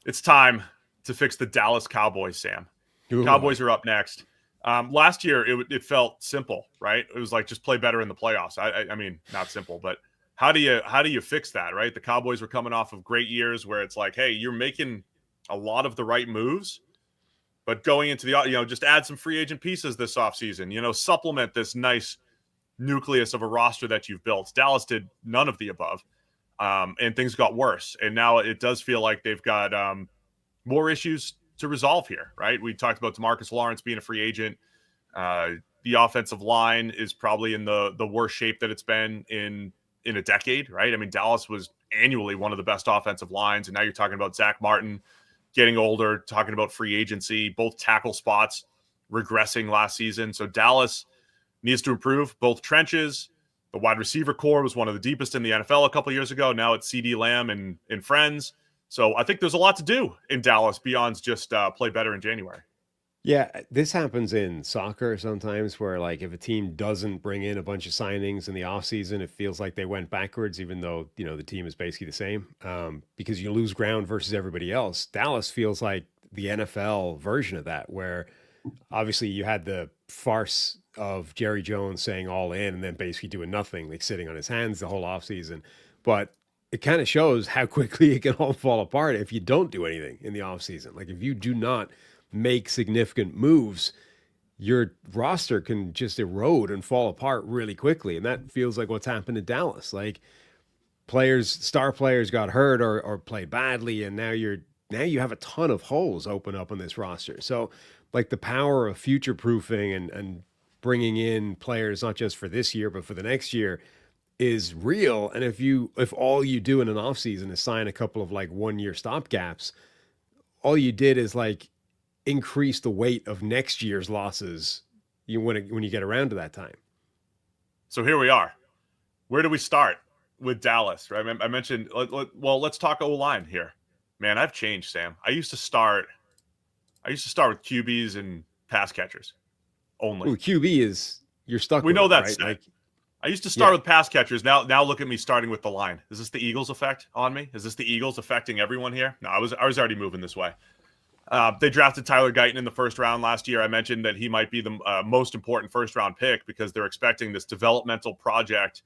It's time to fix the Dallas Cowboys, Sam. Ooh, Cowboys are up next. Last year, it felt simple, right? It was like just play better in the playoffs. I mean, not simple, but how do you fix that, right? The Cowboys were coming off of great years where it's like, hey, you're making a lot of the right moves, but going into the just add some free agent pieces this offseason. Supplement this nice nucleus of a roster that you've built. Dallas did none of the above, and things got worse. And now it does feel like they've got more issues to resolve here, right? We talked about DeMarcus Lawrence being a free agent. The offensive line is probably in the worst shape that it's been in a decade, right? I mean, Dallas was annually one of the best offensive lines, and now you're talking about Zach Martin getting older, talking about free agency, both tackle spots regressing last season. So Dallas needs to improve both trenches. The wide receiver core was one of the deepest in the NFL a couple years ago. Now it's CeeDee Lamb and friends. So I think there's a lot to do in Dallas beyond just play better in January. yeah, this happens in soccer sometimes where like if a team doesn't bring in a bunch of signings in the offseason, it feels like they went backwards, even though, the team is basically the same because you lose ground versus everybody else. Dallas feels like the NFL version of that, where obviously you had the farce of Jerry Jones saying all in and then basically doing nothing, like sitting on his hands the whole offseason. But it kind of shows how quickly it can all fall apart if you don't do anything in the offseason. Like if you do not make significant moves, your roster can just erode and fall apart really quickly. And that feels like what's happened to Dallas. Like star players got hurt or played badly, and now you have a ton of holes open up on this roster. So like the power of future proofing and bringing in players not just for this year but for the next year is real. And if all you do in an offseason is sign a couple of like 1 year stopgaps, all you did is like increase the weight of next year's losses when you get around to that time. So here we are. Where do we start with Dallas? Right? I mentioned. Let's talk O-line here. Man, I've changed, Sam. I used to start with QBs and pass catchers only. Ooh, QB is you're stuck. We with know it, that's right? Like I used to start with pass catchers. Now look at me starting with the line. Is this the Eagles effect on me? Is this the Eagles affecting everyone here? No, I was already moving this way. They drafted Tyler Guyton in the first round last year. I mentioned that he might be the most important first-round pick because they're expecting this developmental project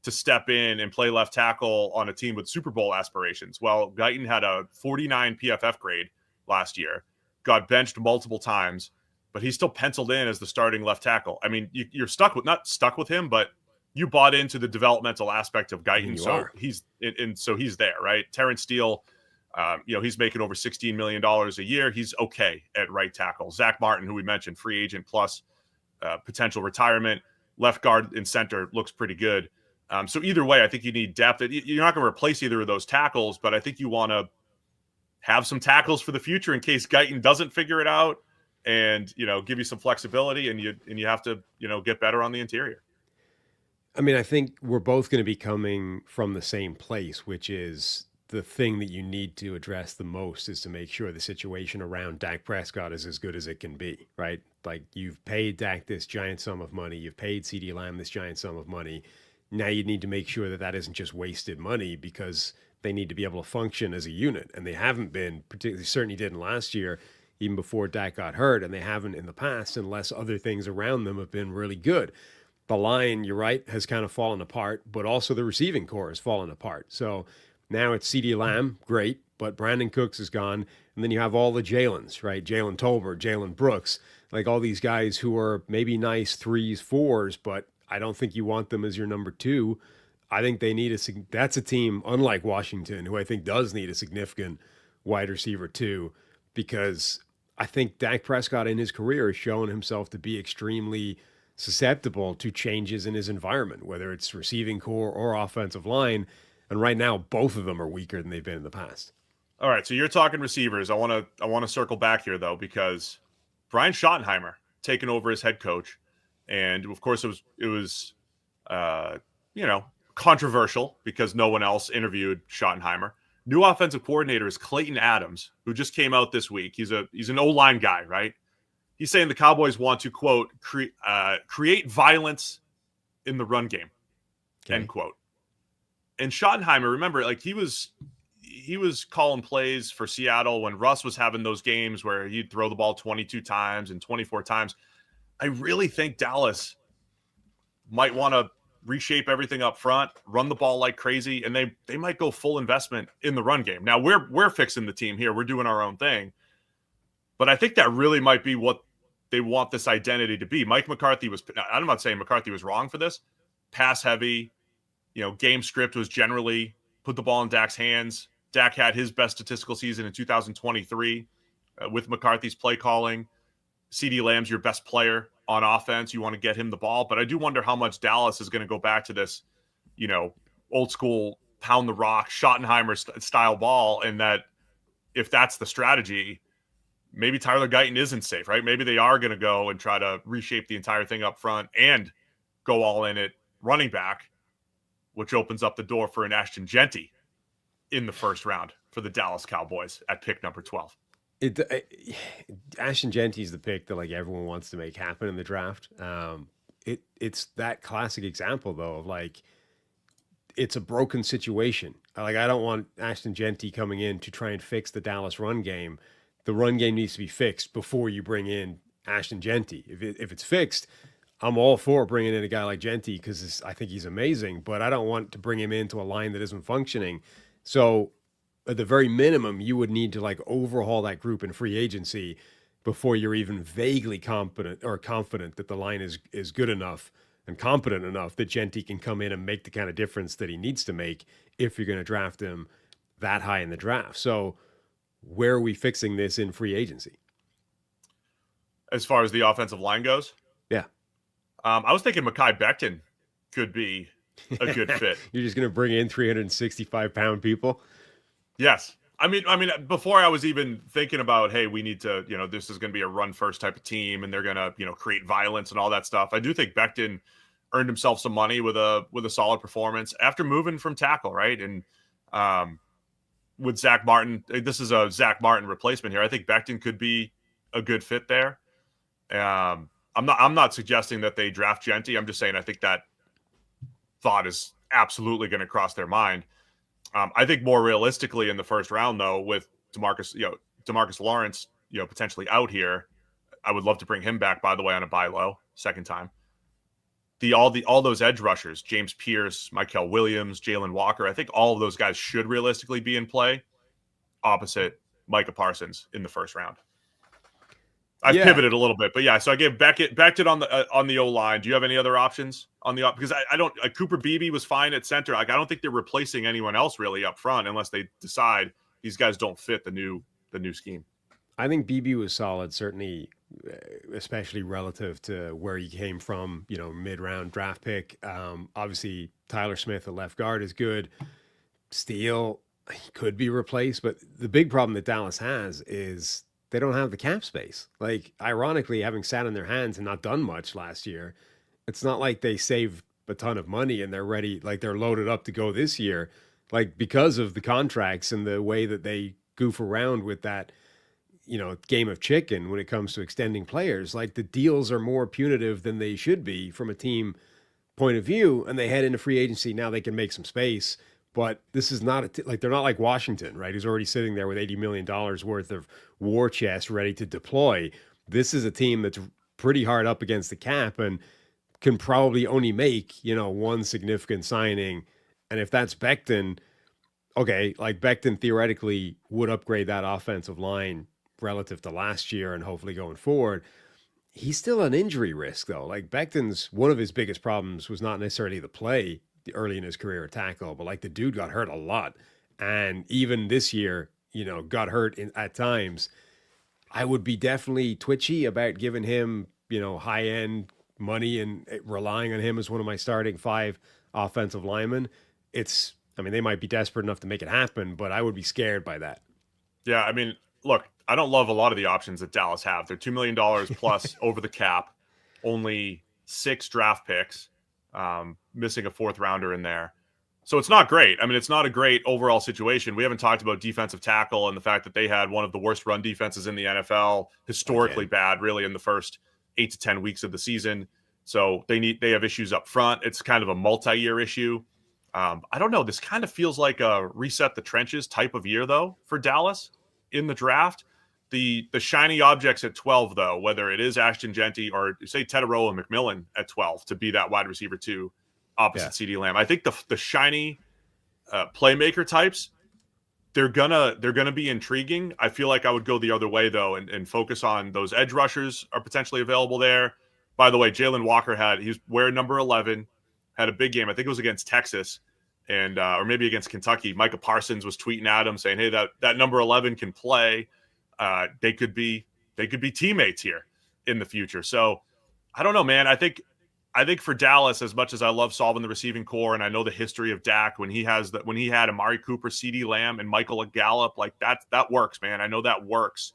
to step in and play left tackle on a team with Super Bowl aspirations. Well, Guyton had a 49 PFF grade last year, got benched multiple times, but he's still penciled in as the starting left tackle. I mean, you're not stuck with him, but you bought into the developmental aspect of Guyton, so he's there, right? Terrence Steele. He's making over $16 million a year. He's okay at right tackle. Zach Martin, who we mentioned, free agent plus potential retirement. Left guard and center looks pretty good. So either way, I think you need depth. You're not going to replace either of those tackles, but I think you want to have some tackles for the future in case Guyton doesn't figure it out and, give you some flexibility and you have to, get better on the interior. I mean, I think we're both going to be coming from the same place, which is the thing that you need to address the most is to make sure the situation around Dak Prescott is as good as it can be, right? Like you've paid Dak this giant sum of money, you've paid CeeDee Lamb this giant sum of money. Now you need to make sure that isn't just wasted money because they need to be able to function as a unit, and they haven't been. Particularly, certainly didn't last year, even before Dak got hurt, and they haven't in the past unless other things around them have been really good. The line, you're right, has kind of fallen apart, but also the receiving core has fallen apart. So now it's CeeDee Lamb, great, but Brandon Cooks is gone. And then you have all the Jalens, right? Jalen Tolbert, Jalen Brooks, like all these guys who are maybe nice threes, fours, but I don't think you want them as your number two. I think they need that's a team, unlike Washington, who I think does need a significant wide receiver too, because I think Dak Prescott in his career has shown himself to be extremely susceptible to changes in his environment, whether it's receiving core or offensive line. And right now, both of them are weaker than they've been in the past. All right, so you're talking receivers. I want to circle back here though, because Brian Schottenheimer taking over as head coach, and of course it was controversial because no one else interviewed Schottenheimer. New offensive coordinator is Clayton Adams, who just came out this week. He's an O-line guy, right? He's saying the Cowboys want to, quote, create violence in the run game, end quote. And Schottenheimer, remember, like he was he was calling plays for Seattle when Russ was having those games where he'd throw the ball 22 times and 24 times. I really think Dallas might want to reshape everything up front, run the ball like crazy, and they might go full investment in the run game. Now we're fixing the team here. We're doing our own thing. But I think that really might be what they want this identity to be. Mike McCarthy was, I'm not saying McCarthy was wrong for this. Pass heavy, game script was generally put the ball in Dak's hands. Dak had his best statistical season in 2023 with McCarthy's play calling. CeeDee Lamb's your best player on offense. You want to get him the ball. But I do wonder how much Dallas is going to go back to this, old school pound the rock, Schottenheimer style ball. And that if that's the strategy, maybe Tyler Guyton isn't safe, right? Maybe they are going to go and try to reshape the entire thing up front and go all in at running back, which opens up the door for an Ashton Jeanty in the first round for the Dallas Cowboys at pick number 12. Ashton Jeanty is the pick that like everyone wants to make happen in the draft. It's that classic example though of like it's a broken situation. Like I don't want Ashton Jeanty coming in to try and fix the Dallas run game. The run game needs to be fixed before you bring in Ashton Jeanty. If it's fixed, I'm all for bringing in a guy like Jeanty because I think he's amazing, but I don't want to bring him into a line that isn't functioning. So at the very minimum, you would need to like overhaul that group in free agency before you're even vaguely confident that the line is good enough and competent enough that Jeanty can come in and make the kind of difference that he needs to make if you're going to draft him that high in the draft. So where are we fixing this in free agency? As far as the offensive line goes? Yeah. I was thinking Mekhi Becton could be a good fit. You're just going to bring in 365-pound people? Yes. I mean, before I was even thinking about, hey, we need to, this is going to be a run first type of team and they're going to, create violence and all that stuff. I do think Becton earned himself some money with a solid performance after moving from tackle, right? And with Zach Martin, this is a Zach Martin replacement here. I think Becton could be a good fit there. I'm not suggesting that they draft Jeanty. I'm just saying I think that thought is absolutely going to cross their mind. I think more realistically in the first round, though, with DeMarcus Lawrence, potentially out here, I would love to bring him back. By the way, on a buy low, second time. All those edge rushers, James Pierce, Mykel Williams, Jalen Walker. I think all of those guys should realistically be in play. Opposite Micah Parsons in the first round. I've pivoted a little bit, but yeah. So I gave Becton on the O line. Do you have any other options on the because I don't. Cooper Beebe was fine at center. Like I don't think they're replacing anyone else really up front unless they decide these guys don't fit the new scheme. I think Beebe was solid, certainly, especially relative to where he came from. Mid-round draft pick. Obviously, Tyler Smith, the left guard, is good. Steele he could be replaced, but the big problem that Dallas has is they don't have the cap space. Like, ironically, having sat on their hands and not done much last year, it's not like they saved a ton of money and they're ready, like they're loaded up to go this year. Like, because of the contracts and the way that they goof around with that, game of chicken when it comes to extending players, like the deals are more punitive than they should be from a team point of view. And they head into free agency. Now they can make some space. But this is not they're not like Washington, right? Who's already sitting there with $80 million worth of war chest ready to deploy. This is a team that's pretty hard up against the cap and can probably only make, one significant signing. And if that's Becton, okay, like Becton theoretically would upgrade that offensive line relative to last year and hopefully going forward. He's still an injury risk though. Like Becton's, one of his biggest problems was not necessarily the play early in his career at tackle, but like the dude got hurt a lot. And even this year, got hurt at times. I would be definitely twitchy about giving him, high end money and relying on him as one of my starting 5 offensive linemen. They might be desperate enough to make it happen, but I would be scared by that. Yeah. Look, I don't love a lot of the options that Dallas have. They're $2 million plus over the cap, only 6 draft picks. Missing a 4th rounder in there. So it's not great. It's not a great overall situation. We haven't talked about defensive tackle and the fact that they had one of the worst run defenses in the NFL, historically bad, really, in the first 8 to 10 weeks of the season. So they have issues up front. It's kind of a multi-year issue. I don't know. This kind of feels like a reset the trenches type of year, though, for Dallas in the draft. The shiny objects at 12, though, whether it is Ashton Jeanty or say Teteroa McMillan at 12 to be that wide receiver 2 opposite CeeDee Lamb. I think the shiny playmaker types, they're gonna be intriguing. I feel like I would go the other way though, and focus on those edge rushers are potentially available there. By the way, Jalen Walker he's wearing number 11, had a big game. I think it was against Texas, and or maybe against Kentucky. Micah Parsons was tweeting at him saying, "Hey, that number 11 can play. They could be teammates here in the future." So I don't know, man. I think for Dallas, as much as I love solving the receiving core, and I know the history of Dak when he had Amari Cooper, CeeDee Lamb, and Michael Gallup, like that works, man. I know that works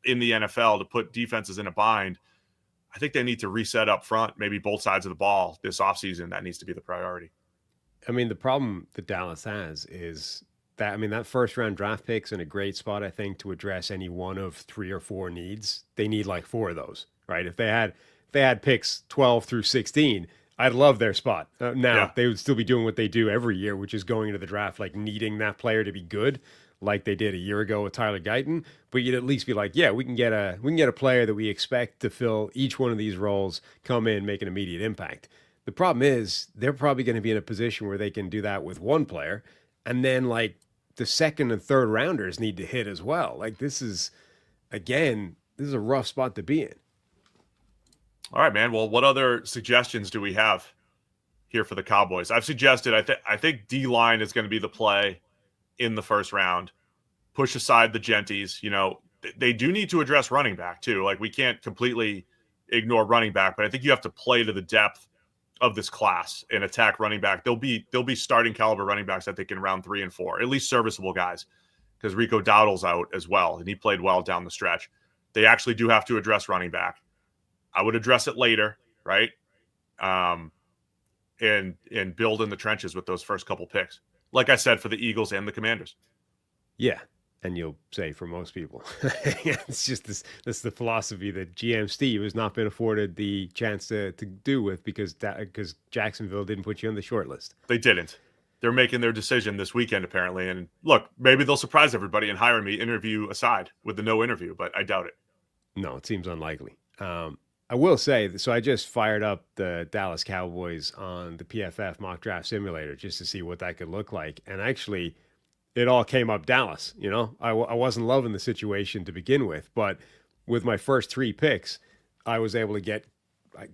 in the NFL to put defenses in a bind. I think they need to reset up front, maybe both sides of the ball this offseason. That needs to be the priority. I mean, the problem that Dallas has is that, I mean, that first round draft pick's in a great spot, I think, to address any one of 3 or 4 needs. They need like 4 of those, right? If they had picks 12 through 16, I'd love their spot. Now, they would still be doing what they do every year, which is going into the draft, like needing that player to be good, like they did a year ago with Tyler Guyton. But you'd at least be like, yeah, we can get a player that we expect to fill each one of these roles, come in, make an immediate impact. The problem is they're probably going to be in a position where they can do that with one player, and then like the second and third rounders need to hit as well. Like this is a rough spot to be in. All right, man. Well, what other suggestions do we have here for the Cowboys? I've suggested I think D-line is going to be the play in the first round. Push aside the Genties. You know, they do need to address running back too. Like we can't completely ignore running back, but I think you have to play to the depth of this class and attack running back. They'll be starting caliber running backs, I think, in round 3 and 4, at least serviceable guys, because Rico Dowdle's out as well, and he played well down the stretch. They actually do have to address running back. I would address it later, right? And build in the trenches with those first couple picks. Like I said, for the Eagles and the Commanders. Yeah. And you'll say for most people. It's just this the philosophy that GM Steve has not been afforded the chance to do with because Jacksonville didn't put you on the short list. They didn't. They're making their decision this weekend, apparently. And look, maybe they'll surprise everybody and hire me, interview aside, with the no interview, but I doubt it. No, it seems unlikely. I will say, so I just fired up the Dallas Cowboys on the PFF mock draft simulator just to see what that could look like. And actually, it all came up Dallas. You know, I wasn't loving the situation to begin with, but with my first 3 picks, I was able to get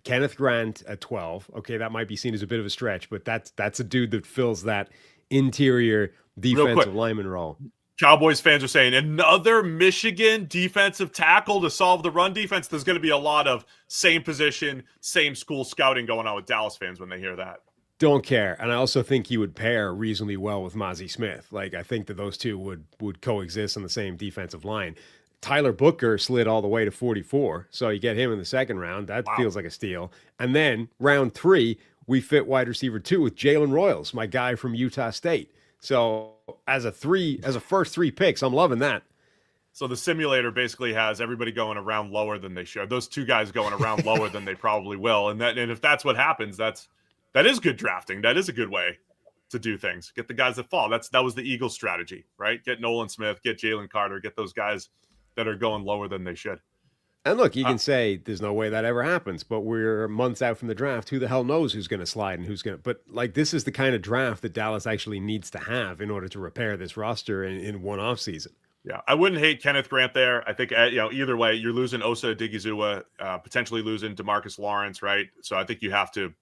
Kenneth Grant at 12. Okay, that might be seen as a bit of a stretch, but that's a dude that fills that interior defensive lineman role. Cowboys fans are saying another Michigan defensive tackle to solve the run defense. There's going to be a lot of same position, same school scouting going on with Dallas fans when they hear that. Don't care. And I also think he would pair reasonably well with Mozzie Smith. Like, I think that those two would coexist on the same defensive line. Tyler Booker slid all the way to 44, so you get him in the second round. That feels like a steal. And then round 3, we fit wide receiver 2 with Jalen Royals, my guy from Utah State. So as a first 3 picks, I'm loving that. So the simulator basically has everybody going around lower than they should. Those 2 guys going around lower than they probably will. And if that's what happens, that is good drafting. That is a good way to do things. Get the guys that fall. That was the Eagles strategy, right? Get Nolan Smith, get Jalen Carter, get those guys that are going lower than they should. And look, you can say there's no way that ever happens, but we're months out from the draft. Who the hell knows who's going to slide and who's going to... But, like, this is the kind of draft that Dallas actually needs to have in order to repair this roster in one offseason. Yeah, I wouldn't hate Kenneth Grant there. I think, either way, you're losing Osa Odigizua, potentially losing DeMarcus Lawrence, right? So I think you got to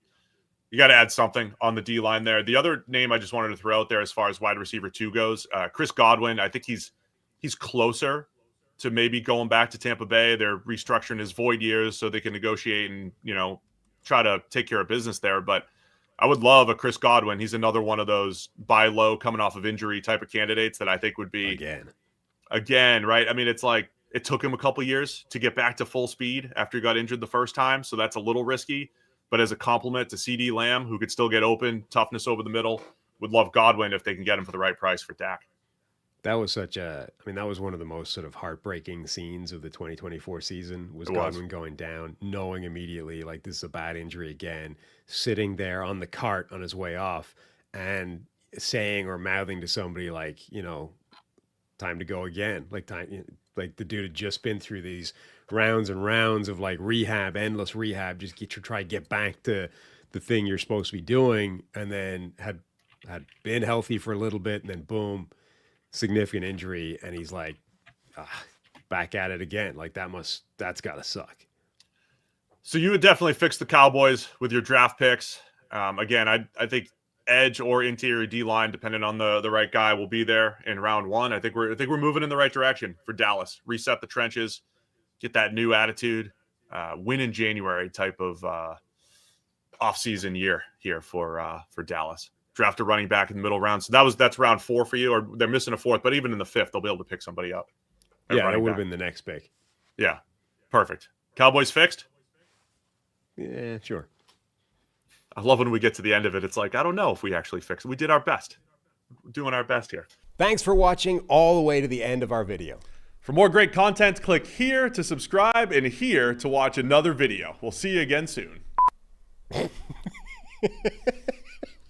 add something on the D-line there. The other name I just wanted to throw out there as far as wide receiver 2 goes, Chris Godwin, I think he's closer to maybe going back to Tampa Bay. They're restructuring his void years so they can negotiate and, try to take care of business there. But I would love a Chris Godwin. He's another one of those buy low coming off of injury type of candidates that I think would be again, right? I mean, it's like it took him a couple years to get back to full speed after he got injured the first time. So that's a little risky, but as a compliment to CeeDee Lamb, who could still get open, toughness over the middle, would love Godwin if they can get him for the right price for Dak. That was that was one of the most sort of heartbreaking scenes of the 2024 season was Godwin going down, knowing immediately like this is a bad injury again, sitting there on the cart on his way off. and saying or mouthing to somebody like, time to go again. Like the dude had just been through these rounds and rounds of like rehab, endless rehab, just try to get back to the thing you're supposed to be doing, and then had been healthy for a little bit, and then boom, significant injury, and he's like, back at it again. Like that's gotta suck. So you would definitely fix the Cowboys with your draft picks. Again, I think edge or interior D line, depending on the right guy, will be there in round one. I think we're moving in the right direction for Dallas. Reset the trenches, get that new attitude, win in January type of offseason year here for Dallas. Draft a running back in the middle round. So that's round 4 for you, or they're missing a 4th, but even in the 5th, they'll be able to pick somebody up. Yeah, that would have been the next pick. Yeah, perfect. Cowboys fixed? Yeah, sure. I love when we get to the end of it. It's like, I don't know if we actually fixed it. We did our best. We're doing our best here. Thanks for watching all the way to the end of our video. For more great content, click here to subscribe and here to watch another video. We'll see you again soon.